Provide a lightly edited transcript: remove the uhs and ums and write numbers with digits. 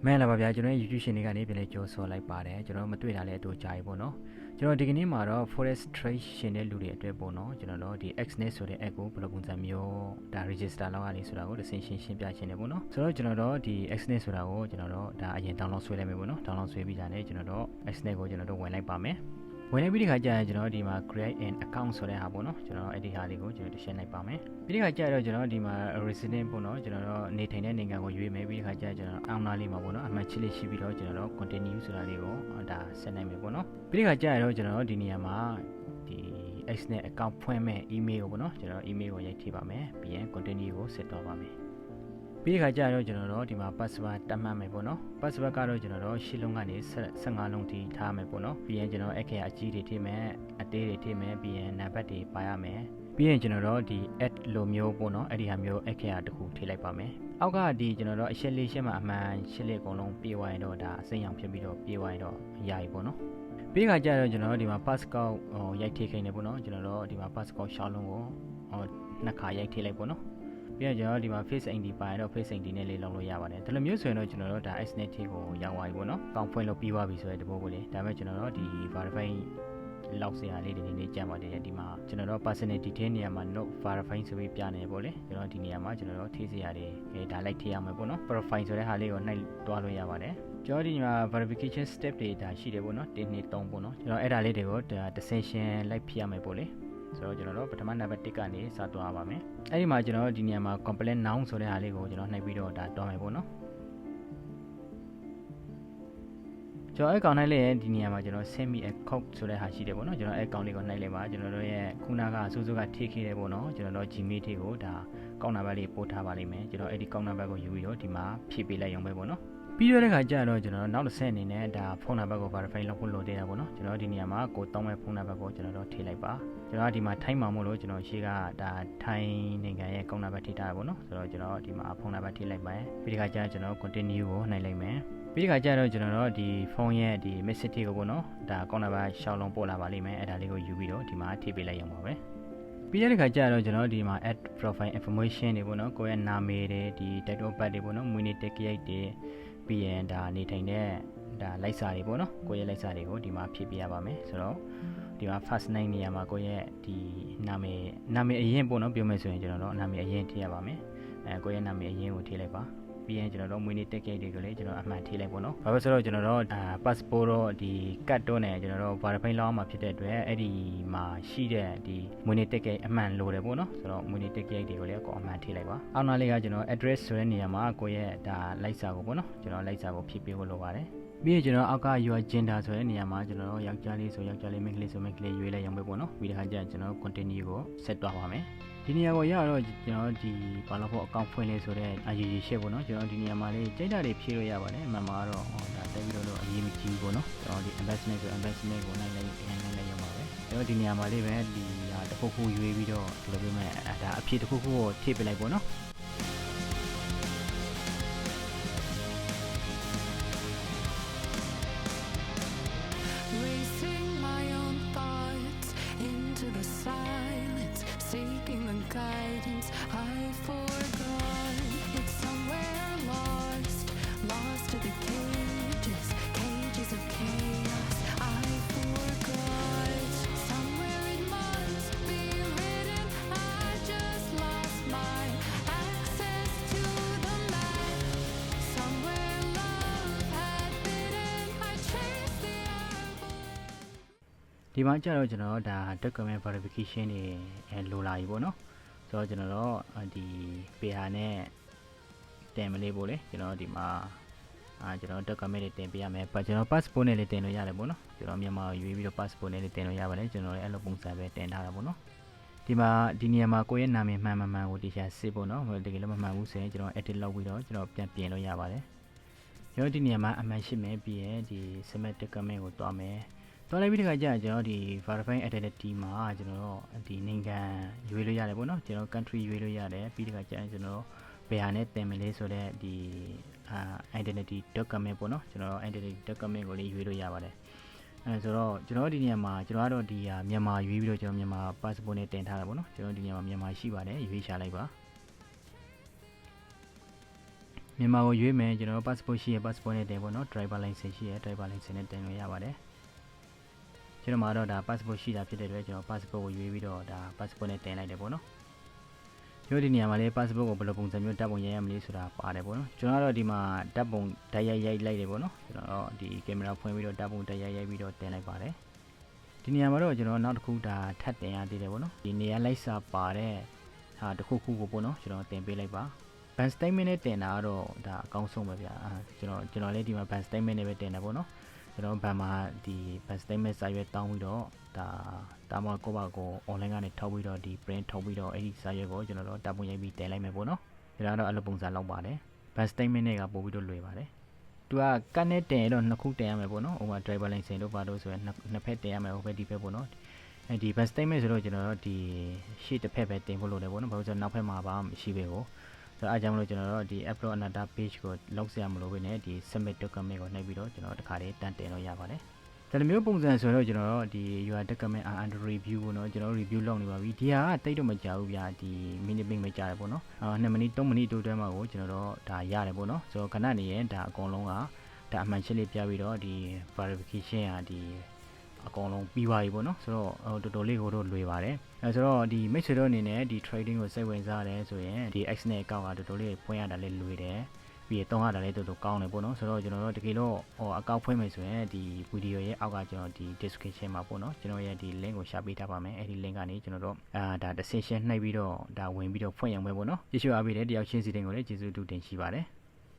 မဲလာပါဗျာကျွန်တော် YouTube ရှင်တွေကနေပြန်လဲကြော်ဆိုလိုက်ပါတယ်ကျွန်တော်မတွေ့တာလဲအတူကြာပြီပေါ့နော်ကျွန်တော်ဒီကနေ့မှာတော့ forest trade ရှင်တဲ့လူတွေအတွက်ပေါ့နော်ကျွန်တော်တို့ဒီ xnet ဆိုတဲ့ app ကိုဘယ်လိုပုံစံမျိုးဒါ register လုပ်ရလဲဆိုတာကိုတစ်ဆင့်ရှင်းပြရှင်းတယ်ပေါ့နော်ဆိုတော့ကျွန်တော်တို့ဒီ xnet ဆိုတာကိုကျွန်တော်တို့ဒါအရင် download ဆွဲလိုက်မယ်ပေါ့နော် download ဆွဲပြီးကြတယ်ကျွန်တော်တို့ xnet ကိုကျွန်တော်တို့ဝင်လိုက်ပါမယ်ဝင်လိုက်ပြီးဒီခါကျရင်ကျွန်တော်ဒီမှာ create an account ဆိုတဲ့ဟာပေါ့နော်ကျွန်တော်အဲ့ဒီဟာလေးကိုကျွန်တော်ရှင်းလိုက်ပါမယ်ပြီးဒီခါကျတော့ကျွန်တော်ဒီမှာ resident ပေါ့နော်ကျွန်တော်တို့နေထိုင်တဲ့နိုင်ငံကိုရွေးမယ်ပြီးဒီခါကျကျွန်တော်အောင်းနာလေးမှာပေါ့နော်အမှတ်ချစ်လေးရှိပြီးတော့ကျွန်တော်တို့ continue ဆိုတာလေးကိုဒါဆက်နိုင်မယ်ပေါ့နော်ပြီးဒီခါကျတော့ကျွန်တော်တို့ဒီနေရာမှာဒီ xnet account ဖွင့်မဲ့ email ကိုပေါ့နော်ကျွန်တော် email ကိုရိုက်ထည့်ပါမယ်ပြီးရင် continue ကိုဆက်တော့ပါမယ်ပြီးဒီခါကျတော့ကျွန်တော်တို့ဒီမှာ password တတ်မှတ်မယ်ပေါ့နော် password ကတော့ကျွန်တော်တို့ရှစ်လုံးကနေ15လုံးထိထားမယ်ပေါ့နော်ပြီးရင်ကျွန်တော်အခရာအကြီးတွေထည့်မယ်အသေးတွေထည့်မယ်ပြီးရင်နံပါတ်တွေပါရမယ်ပြီးရင်ကျွန်တော်တို့ဒီ add လိုမျိုးပေါ့နော်အဲ့ဒီဟာမျိုးအခရာတစ်ခုထည့်လိုက်ပါမယ်အောက်ကဒီကျွန်တော်တို့အရှက်လေးရှက်မှာအမှန်ရှစ်လေးအကုန်လုံးပြေးသွားရင်တော့ဒါအစိမ်းရောင်ဖြစ်ပြီးတော့ပြေးသွားရင်တော့ရပြီပေါ့နော်ပြီးခါကျတော့ကျွန်တော်တို့ဒီမှာ passcode ရိုက်ထည့်ခိုင်းတယ်ပေါ့နော်ကျွန်တော်တို့ဒီမှာ passcode ရှောင်းလုံးကိုနှစ်ခါရိုက်ထည့်လိုက်ပေါ့နော်ပြီးတော့ကျွန်တော်ဒီမှာ face ID ပါရင်တော့ face ID နဲ့လေးလုံးလို့ရပါတယ်ဒါလိုမျိုးဆိုရင်တော့ကျွန်တော်တို့ဒါ xnet ကိုရောက်သွားပြီပေါ့နော်ကောင်းဖွင့်လို့ပြီးသွားပြီဆိုတဲ့တဘောကိုလေဒါပေမဲ့ကျွန်တော်တို့ဒီ verify လောက်စရာလေးတွေနေကြပါတယ်ဒီမှာကျွန်တော်တို့ personal detail နေရာမှာ not verify ဆိုပြီးပြနေပေါ့လေကျွန်တော်ဒီနေရာမှာကျွန်တော်တို့ထည့်စရာတွေဒါလိုက်ထည့်ရမယ်ပေါ့နော် profile ဆိုတဲ့ဟာလေးကိုနှိုက်တွားလို့ရပါတယ်ကျွန်တော်ဒီမှာ verification step တွေဒါရှိတယ်ပေါ့နော်1 2 3ပေါ့နော်ကျွန်တော်အဲ့ဒါလေးတွေကိုဒါ decision လိုက်ဖြည့်ရမယ်ပေါ့လေဆိုတော့ကျွန်တော်တို့ပထမနံပါတ်1ကနေစသွားပါမယ်အဲ့ဒီမှာကျွန်တော်ဒီနေရာမှာ complete noun ဆိုတဲ့ဟာလေးကိုကျွန်တော်နှိုက်ပြီးတော့ဒါတွားမယ်ပေါ့နော်ကျွန်တော်အဲ့ကောင်နှိုက်လိုက်ရင်ဒီနေရာမှာကျွန်တော် send me a code ဆိုတဲ့ဟာရှိတယ်ပေါ့နော်ကျွန်တော်အဲ့ကောင်လေးကိုနှိုက်လိုက်ပါကျွန်တော်တို့ရဲ့ခုနကစူးစူးကထိခဲ့တယ်ပေါ့နော်ကျွန်တော်တို့ Gmail ထိကိုဒါကောက်နံပါတ်လေးပို့ထားပါလိမ့်မယ်ကျွန်တော်အဲ့ဒီကောက်နံပါတ်ကိုယူပြီးတော့ဒီမှာဖြည့်ပေးလိုက်ရုံပဲပေါ့နော်ပြီးရတဲ့ခါကျတော့ကျွန်တော်နောက်တစ်ဆက်အနေနဲ့ဒါဖုန်းနံပါတ်ကို verify လုပ်ဖို့လိုသေးတာပေါ့နော်ကျွန်တော်ဒီနေရာမှာကိုတောင်းမဲ့ဖုန်းနံပါတ်ကိုကျွန်တော်တို့ထည့်လိုက်ပါကျွန်တော်ဒီမှာထိုင်းမှာမို့လို့ကျွန်တော်ရှေ့ကဒါထိုင်းနိုင်ငံရဲ့ကောက်နံပါတ်ထည့်ထားတာပေါ့နော်ဆိုတော့ကျွန်တော်ဒီမှာဖုန်းနံပါတ်ထည့်လိုက်ပါပြီးဒီခါကျကျွန်တော် continue ကိုနှိုက်လိုက်မယ်ပြီးဒီခါကျတော့ကျွန်တော်တို့ဒီဖုန်းရဲ့ဒီ message ကိုပေါ့နော်ဒါကောက်နံပါတ်ရှောင်းလုံးပို့လာပါလိမ့်မယ်အဲ့ဒါလေးကိုယူပြီးတော့ဒီမှာထည့်ပေးလိုက်ရအောင်ပါပဲပြီးတဲ့ခါကျတော့ကျွန်တော်ဒီမှာ add profile information တွေပေါ့နော်ကိုယ့်ရဲ့နာမည်တွေဒီ date of birth တွေပေါ့နော်မွေးနေ့တက်ကြိတ်တွေပြီးရင်ဒါနေထိုင်တဲ့ဒါလိုက်စာတွေပေါ့နော်ကိုယ့်ရဲ့လိုက်စာတွေကိုဒီမှာဖြည့်ပေးရပါမယ်ဆိုတော့ဒီမှာ first name နေရာမှာကိုယ့်ရဲ့ဒီနာမည်အရင်ပေါ့နော်ပြောမယ်ဆိုရင်ကျွန်တော်တို့နာမည်အရင်ထည့်ရပါမယ်ကိုယ့်ရဲ့နာမည်အရင်ကိုထည့်လိုက်ပါပြီးရင်ကျွန်တော်တို့မွေးနေ့တက်ကြိတ်တွေကိုလည်းကျွန်တော်အမှန်ထည့်လိုက်ပေါ့နော်ဘာလို့ဆိုတော့ကျွန်တော်တို့passport တော့ဒီ card တော့နဲ့ကျွန်တော်တို့ verify လောက်မှာဖြစ်တဲ့အတွက်အဲ့ဒီမှာရှိတဲ့ဒီမွေးနေ့တက်ကြိတ်အမှန်လိုတယ်ပေါ့နော်ဆိုတော့မွေးနေ့တက်ကြိတ်တွေကိုလည်းကိုအမှန်ထည့်လိုက်ပါအောက်နားလေးကကျွန်တော် address ဆိုတဲ့နေရာမှာကိုယ့်ရဲ့ဒါလိုက်စာကိုပေါ့နော်ကျွန်တော်လိုက်စာကိုဖြည့်ပေးဖို့လိုပါတယ်ပြီးရင်ကျွန်တော်အောက်က your gender ဆိုတဲ့နေရာမှာကျွန်တော်ယောက်ျားလေးဆိုယောက်ျားလေးမိန်းကလေးဆိုမိန်းကလေးရွေးလိုက်ရအောင်ပဲပေါ့နော်ပြီးတဲ့ခါကျရင်ကျွန်တော် continue ကို set သွားပါမယ်ဒီနေရာကိုရတော့ကျွန်တော်ဒီဘာလို့ဖို့အကောင့်ဖွင့်လေးဆိုတဲ့အရေးကြီးရှက်ပေါ့နော်ကျွန်တော်ဒီနေရာမှာလေးကြိုက်တာတွေဖြည့်လို့ရပါတယ်အမှန်မှာတော့ဒါတက်ပြီးတော့အရေးမကြီးပေါ့နော်ကျွန်တော်ဒီ investment ဆို investment ကိုနိုင်လိုက်ရအောင်ပါပဲကျွန်တော်ဒီနေရာမှာလေးပဲဒီဟာတစ်ခုခုရွေးပြီးတော့ဒီလိုပြမဲ့ဒါအဖြစ်တစ်ခုခုကိုထည့်ပေးလိုက်ပေါ့နော်ဒီမှာကျတော့ကျွန်တော်ဒါ document verification တွေလိုလာပြီပေါ့နော်ဆိုတော့ကျွန်တော်တို့ဒီ pair နဲ့တင်မလေးပို့လေကျွန်တော်ဒီမှာကျွန်တော် document တွေတင်ပေးရမယ်ကျွန်တော် passport နဲ့လည်းတင်လို့ရတယ်ပေါ့နော်ကျွန်တော်မြန်မာရွေးပြီးတော့ passport နဲ့လည်းတင်လို့ရပါတယ်ကျွန်တော်လည်းအဲ့လိုပုံစံပဲတင်ထားတာပေါ့နော်ဒီမှာဒီနေရာမှာကိုယ့်ရဲ့နာမည်မှန်ကိုတရားစစ်ပေါ့နော်တကယ်လို့မမှန်ဘူးဆိုရင်ကျွန်တော် edit လုပ်ပြီးတော့ကျွန်တော်ပြန်ပြင်လို့ရပါတယ်ကျွန်တော်ဒီနေရာမှာအမှန်ရှိမယ်ပြီးရင်ဒီ submit document ကိုတွားမယ်တော်လိုက်ပြီးတခါကျရင်ကျွန်တော်ဒီ verify identity မှာကျွန်တော်ဒီနိုင်ငံရွေးလို့ရတယ်ပေါ့နော်ကျွန်တော် country ရွေးလို့ရတယ်ပြီးတခါကျရင်ကျွန်တော်ဘယ်ဟာနဲ့တင်မလဲဆိုတော့ဒီidentity document ပေါ့နော်ကျွန်တော် identity document ကိုလေးရွေးလို့ရပါတယ်ဆိုတော့ကျွန်တော်ဒီနေရာမှာကျွန်တော်ကတော့ဒီမြန်မာရွေးပြီးတော့ကျွန်တော်မြန်မာ passport နဲ့တင်ထားတာပေါ့နော်ကျွန်တော်ဒီနေရာမှာမြန်မာရှိပါတယ်ရွေးရှာလိုက်ပါ မြန်မာကိုရွေးမယ်ကျွန်တော်တို့ passport ရှိရ passport နဲ့တင်ပေါ့နော် driver license ရှိရ driver license နဲ့တင်လို့ရပါတယ်ကျွန်တော်မှာတော့ဒါ passport ရှိတာဖြစ်တဲ့အတွက်ကျွန်တော် passport ကိုရွေးပြီးတော့ဒါ passport နဲ့တင်လိုက်တယ်ပေါ့နော်ကျွန်တော်ဒီနေရာမှာလေး passport ကိုဘယ်လိုပုံစံမျိုးဓာတ်ပုံရိုက်ရမလဲဆိုတာပါတယ်ပေါ့နော်ကျွန်တော်ကတော့ဒီမှာဓာတ်ပုံဓာတ်ရိုက်လိုက်တယ်ပေါ့နော်ကျွန်တော်ဒီကင်မရာဖွင့်ပြီးတော့ဓာတ်ပုံဓာတ်ရိုက်ပြီးတော့တင်လိုက်ပါတယ်ဒီနေရာမှာတော့ကျွန်တော်နောက်တစ်ခုဒါထပ်တင်ရသေးတယ်ပေါ့နော်ဒီနေရာလိုက်စာပါတဲ့ဟာတစ်ခုခုကိုပေါ့နော်ကျွန်တော်တင်ပေးလိုက်ပါ ban statement နဲ့တင်တာကတော့ဒါအကောင်းဆုံးပဲဗျာကျွန်တော်လည်းဒီမှာ ban statement နဲ့ပဲတင်တယ်ပေါ့နော်ကျွန်တော် ban မှာဒီ ban statement စာရွက်တောင်းပြီးတော့ဒါမှကိုယ့်ဘာကို online ကနေထောက်ပြီးတော့ဒီ print ထုတ်ပြီးတော့အဲ့ဒီစာရွက်ကိုကျွန်တော်တို့တပ်ပုံရိုက်ပြီးတင်လိုက်မယ်ပေါ့နော်ဒါတော့အဲ့လိုပုံစံလောက်ပါတယ် ban statement နဲ့ကပို့ပြီးတော့လွယ်ပါတယ်သူကကတ်နဲ့တင်ရတော့နှစ်ခုတင်ရမယ်ပေါ့နော်ဟိုမှာ driver license တို့ပါလို့ဆိုရင်နှစ်ဖက်တင်ရမယ်ဟိုဘက်ဒီဘက်ပေါ့နော်ဒီ ban statement ဆိုတော့ကျွန်တော်တို့ဒီရှေ့တစ်ဖက်ပဲတင်ဖို့လိုတယ်ပေါ့နော်ဘာလို့ဆိုတော့နောက်ဖက်မှာဘာမှမရှိပဲကိုဆိုတော့အားကြောင့်မလို့ကျွန်တော်တို့ဒီ upload another page ကိုလောက်စရာမလိုဘဲနဲ့ဒီ submit document ကိုနှိပ်ပြီးတော့ကျွန်တော်တစ်ခါတည်းတန်တင်လို့ရပါတယ်ဒါမျိုးပုံစံဆိုတော့ကျွန်တော်တို့ဒီ your document are under review ကိုနော်ကျွန်တော် review လုပ်နေပါပြီဒီဟာကတိတ်တော့မကြဘူးဗျာဒီ minute မကြတယ်ပေါ့နော်2မိနစ်3မိနစ်တိုးတွဲမှာကိုကျွန်တော်တို့ဒါရတယ်ပေါ့နော်ဆိုတော့ခဏနေရင်ဒါအကုန်လုံးကဒါအမှန်ရှင်းလေးပြပြီးတော့ဒီ verification ဟာဒီအကုန်လုံးပြီးပါပြီပေါ့နော်ဆိုတော့တော်တော်လေးကိုတော့လွယ်ပါတယ်ဆိုတော့ဒီမိတ်ဆွေတို့အနေနဲ့ဒီ trading ကိုစိတ်ဝင်စားတယ်ဆိုရင်ဒီ X နဲ့အကောက်ကတော်တော်လေးဖွင့်ရတာလေးလွယ်တယ်ပြီးတော့ရတာလေးတော်တော်ကောင်းတယ်ပေါ့နော်ဆိုတော့ကျွန်တော်တို့တကယ်လို့အကောက်ဖွင့်မယ်ဆိုရင်ဒီ video ရဲ့အောက်ကကျွန်တော်ဒီ description မှာပေါ့နော်ကျွန်တော်ရဲ့ဒီ link ကိုရှာပေးထားပါမယ်အဲ့ဒီ link ကနေကျွန်တော်တို့ဒါ decision နှိပ်ပြီးတော့ဒါဝင်ပြီးတော့ဖွင့်ရမယ်ပေါ့နော်ကြည့်ရှုအားပေးတဲ့တယောက်ချင်းစီတိုင်းကိုလည်းကျေးဇူးတူတင်ရှိပါတယ်